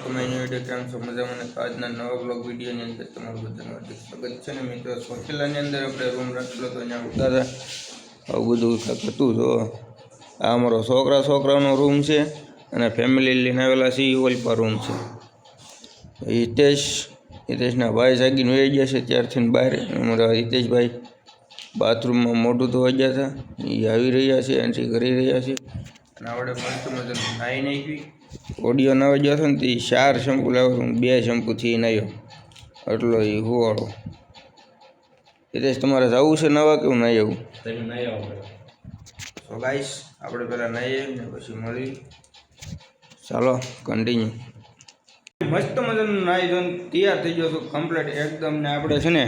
To my new video. કેમ છો? મજામાં? તો આજના નવા બ્લોગ વિડીયોની અંદર તમારું બધાનું હાર્દિક સ્વાગત છે. ને મિત્રો, સોશિયલાની અંદર આપણે રૂમ રાખેલો તો અહીંયા ઉતારા આવું બધું હતું. તો આ અમારો છોકરાનો રૂમ છે અને ફેમિલી લઈને આવેલા છે એ ઓલ પર રૂમ છે. હિતેશના ભાઈ જાગીને વહી ગયા છે ત્યારથી બહાર. અમારા હિતેશભાઈ બાથરૂમમાં મોઢું ધોવા ગયા હતા, એ આવી રહ્યા છે, એન્ટ્રી કરી રહ્યા છે. અને આપણે મસ્ત મજાનું નાહી નાખી. ઓડિયો નવા ગયો હતો ને તે 4 શેમ્પુ લાવ્યો, 2 શેમ્પુથી નાહ્યો એટલો એ હુવાળો. હિતેશ, તમારે જવું છે નવા કેવું નાહી આવું? તો ગાઈસ આપણે પહેલાં નાહીએ ને પછી મળી. ચાલો કન્ટિન્યુ. મસ્ત મજાનું નાહી ધોઈને તૈયાર થઈ ગયો છું કમ્પ્લીટ એકદમ. ને આપણે છે ને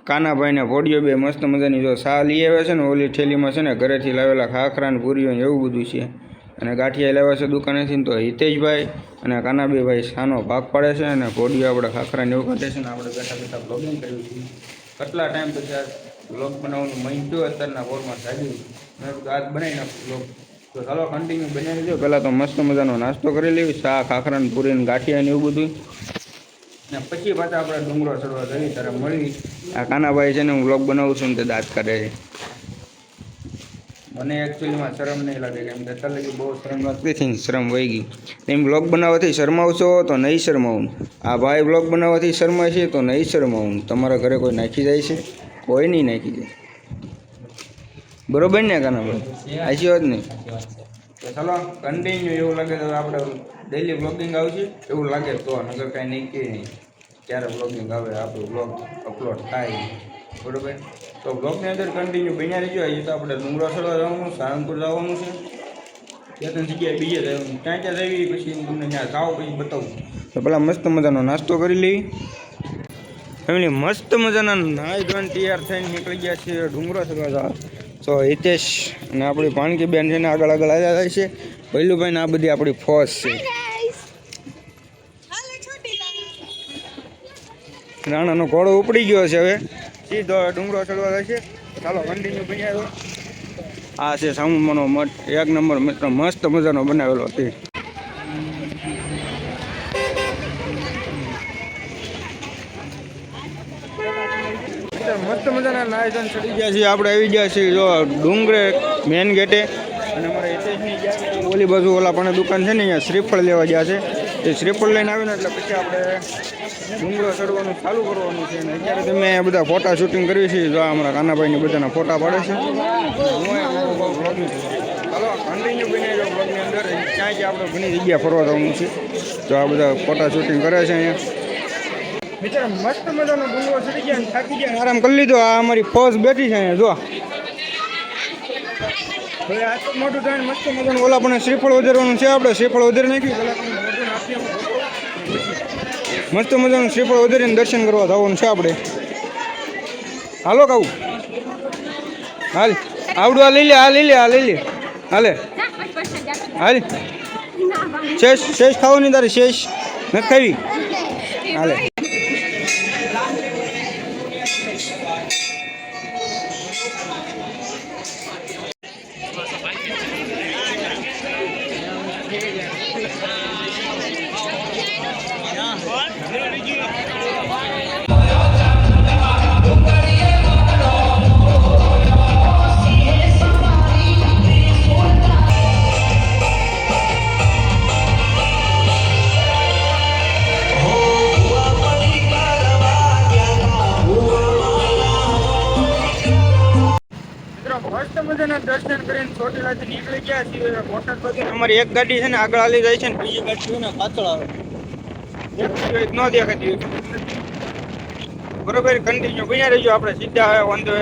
કાનાભાઈને પોડિયો બે મસ્ત મજાની જો સા લઈ આવ્યા છે ને, ઓલી થેલીમાં છે ને ઘરેથી લાવેલા ખાખરા ને પૂરીઓ ને એવું બધું છે. અને ગાંઠિયા લાવ્યા છે દુકાનેથી. તો હિતેશભાઈ અને કાનાભાઈ સાનો ભાગ પાડે છે અને પોડિયો આપણે ખાખરાને એવું કાઢે છે. ને આપણે બેઠા બેઠા બ્લોગિંગ કર્યું છે. કેટલા ટાઈમ પછી આ બ્લોગ બનાવવાનું મન થયું અત્યારના બોરમાં જાગ્યું. મેં કીધું આજ બનાવી નાખું બ્લોગ. તો ચાલો કન્ટિન્યુ બનાવી દો. પહેલાં તો મસ્ત મજાનો નાસ્તો કરી લેવી, સા ખાખરાને પૂરીને ગાંઠિયા ને એવું બધું. ને પછી પાછા આપણે ડુંગરો ચડવા જઈએ ત્યારે મળી. આ કાનાભાઈ છે ને હું બ્લોગ બનાવું છું ને તે દાંત કાઢે છે. મને એકચ્યુઅલીમાં શરમ નહીં લાગે, કેમ કે અત્યારે લગી બહુ શરમ લાગતી હતી ને શરમ વહી ગઈ. એમ બ્લોગ બનાવવાથી શરમાવશો તો નહીં શરમાવું. આ ભાઈ બ્લોગ બનાવવાથી શરમાય છે તો નહીં શરમાવું. તમારા ઘરે કોઈ નાખી જાય છે? કોઈ નહીં નાખી જાય. બરોબર ને કાનાભાઈ? આશી વાત નહીં. તો ચાલો કન્ટિન્યુ. એવું લાગે તો આપણે ડેલી બ્લોગિંગ આવશે એવું લાગે તો, નગર કાંઈ નહીં કે નહીં ક્યારે બ્લોગિંગ આવે, આપણું બ્લોગ અપલોડ થાય. બરાબર? તો બ્લોગની અંદર કન્ટિન્યુ બન્યા રહીજો. હજી તો આપણે ડુંગરો ચડવા જવાનું, સાળંગપુર જવાનું છે. 2-3 જગ્યાએ બીજે જવાનું, ક્યાં ક્યાં જઈએ પછી હું તમને ત્યાં જાઓ પછી બતાવું. તો પેલા મસ્ત મજાનો નાસ્તો કરી લેવી. ફેમિલી મસ્ત મજાના નાહી ધોઈને તૈયાર થઈને નીકળી ગયા છીએ ડુંગરો ચડવા જવા. તો હિતેશ અને આપણી પાણકી બેન છે ને આગળ આવ્યા જાય છે. ભૈલુભાઈને આ બધી આપણી ફોજ છે. રાણાનો ઘોડો ઉપડી ગયો છે, હવે સીધો ડુંગરો ચડવા જાય છે. ચાલો કન્ટિન્યુ બન્યા. આ છે સામુમાનો મઠ, 1 નંબર મિત્ર, મસ્ત મજાનો બનાવેલો હતો. મસ્ત મજાના નાય ધોઈને ચડી ગયા છીએ. આપણે આવી ગયા છીએ જો ડુંગરે મેન ગેટે. અને અમારે હિતેશની ઓલી બાજુ ઓલા પણ દુકાન છે ને, અહીંયા શ્રીફળ લેવા ગયા છે. એ શ્રીફળ લઈને આવીને એટલે પછી આપણે ડુંગરો ચડવાનું ચાલુ કરવાનું છે. અને અત્યારે તમે બધા ફોટા શૂટિંગ કરીએ છીએ. જો અમારા કાનાભાઈની બધાના ફોટા પાડે છે. બ્લોગની ચાલો કન્ટિન્યુ બની જાઓ બ્લોગની અંદર. ક્યાં ક્યાં આપણે ઘણી જગ્યા ફરવા જવાનું છે. તો આ બધા ફોટા શૂટિંગ કરે છે અહીંયા. મિત્ર મસ્ત મજાનો ડુંગરો ચડી ગયા, થાકી ગયા, આરામ કરી લીધો. આ અમારી ફોજ બેઠી છે અહીંયા. જો હવે આ તો મોટું થાય મસ્ત મજાનું ઓલા પણ શ્રીફળ વધારવાનું છે. આપણે શ્રીફળ વધારી નાખ્યું. મસ્ત મજાનું શ્રીફળ વધારીને દર્શન કરવા જવાનું છે આપણે. હાલો કહું હાલ આવડું આ લઈ લે, આ લઈ લે, આ લઈ લે. હાલે હાલ શેષ ખાવાની તારે? શેષ નથી ખાવી? હાલે. મજાના દર્શન કરીને ચોટીલાથી નીકળી ગયા છીએ. બોટાદ બાજુ અમારી એક ગાડી છે ને આગળ હાલી જાય છે ને બીજી ગાડી છે ને પાછળ આવે. એક ન દેખાતી બરોબર. કન્ટિન્યુ બન્યા રહીજો. આપણે સીધા આવે વાંધો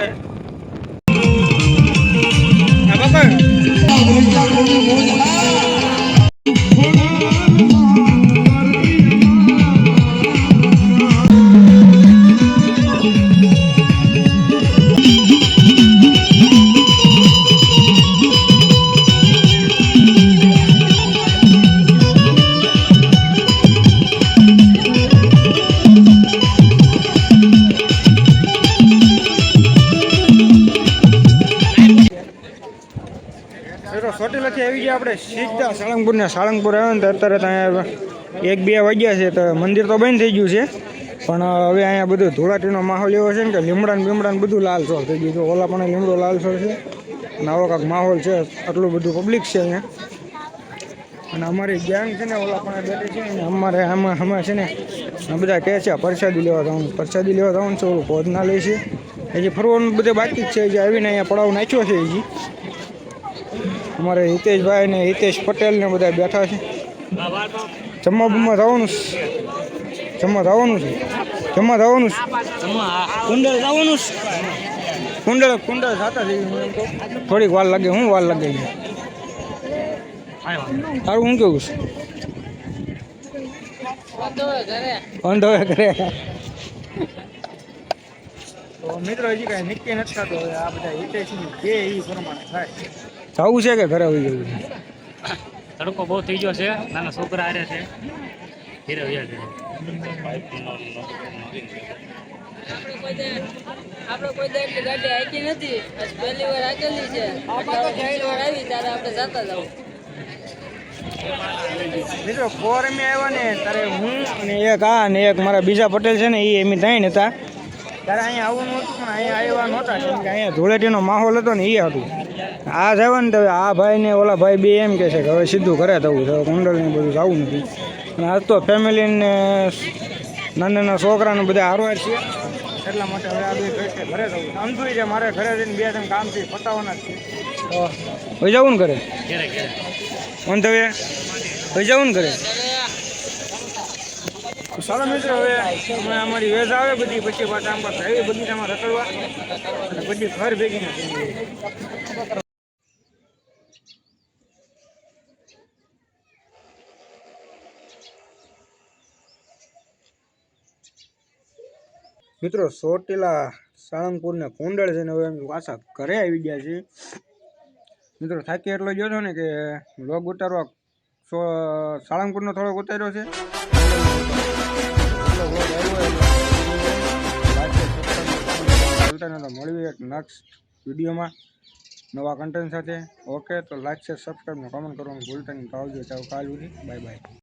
ચોટીલાથી આવી ગયા આપણે સીધા સાળંગપુર આવ્યા ને અત્યારે ત્યાં 1-2 વાગ્યા છે તો મંદિર તો બંધ થઈ ગયું છે, પણ હવે અહીંયા બધું ધોળાટીનો માહોલ એવો છે ને કે લીમડાને બીમડાને બધું લાલસોળ થઈ ગયું છે. ઓલા પણ લીમડો લાલસોળ છે અને આવો કાંક માહોલ છે, આટલું બધું પબ્લિક છે અહીંયા. અને અમારી ગેંગ છે ને ઓલા પણ બેઠી છે ને અમારે આમાં છે ને બધા કહે છે પ્રસાદી લેવા જવાનું છે, ઓલું ભોજના લે છે. હજી ફરવાનું બધે બાકી જ છે, જે આવીને અહીંયા પડાવ નાખ્યો છે. હજી અમારે હિતેશભાઈ ને હિતેશ પટેલ ને બધા બેઠા છે. જમવા જવાનું છે, કુંડળ જવાનું છે, કુંડળ જાતા થઈ થોડીક વાર લાગે. હું વાર લાગે તારું શું કેવું છે? વાંધો કરે તો મિત્રો હજી કાંઈ નક્કી નથી થતું. હવે આ બધા હિતેશની કે એ પ્રમાણે થાય. જવું છે કે ઘરે આવી જવું છે? તડકો બહુ થઈ ગયો છે, નાના છોકરા આરે છે, ઘરે વ્યા છે. આપણે કોઈ એટલી ગાડી હાકી નથી, પહેલી વાર હાકેલી છે. પહેલી વાર આવી ત્યારે આપણે જતા જાવ. મિત્રો ફોરમે આવ્યા ને ત્યારે હું અને એક આ અને એક મારા બીજા પટેલ છે ને એ એમ ત્રણ હતા. ત્યારે અહીંયા આવું નહોતું, પણ અહીંયા આવ્યા નહોતા કેમ કે અહીંયા ધૂળેટીનો માહોલ હતો ને એ હતું. આ જવા ને તો આ ભાઈ ને ઓલા ભાઈ બે એમ કહે છે કે હવે સીધું ઘરે થવું છે, કુંડળ ને બધું જવું નથી. અને આજ તો ફેમિલીને નાના છોકરાને બધા હારવાર છે, એટલા માટે હવે આ બે કહે છે ઘરે જવું. સમજવું છે મારે ઘરે જઈને 2-3 કામથી પતાવવાના જ છે. તો હવે જવું ને ઘરે વાંધો હવે જવું ને ઘરે. ચાલો મિત્રો હવે અમારી વેજ આવે બધી, પછી પાછા આમ પાસે આવી બગીચામાં રખડવા અને બધી ઘર ભેગી નથી. મિત્રો ચોટીલા સાળંગપુરને કુંડળ છે ને હવે અમે પાછા ઘરે આવી ગયા છીએ. મિત્રો થાકી એટલો ગયો છો ને કે વ્લોગ ઉતારવા સાળંગપુરનો થોડોક ઉતાર્યો છે. મળવી એક નેક્સ્ટ વિડીયોમાં નવા કન્ટેન્ટ સાથે. ઓકે, તો લાઈક શેર સબસ્ક્રાઈબ ને કોમેન્ટ કરવાનું ભૂલતા નહીં. આવજો, ચાલો કાલ સુધી, બાય બાય.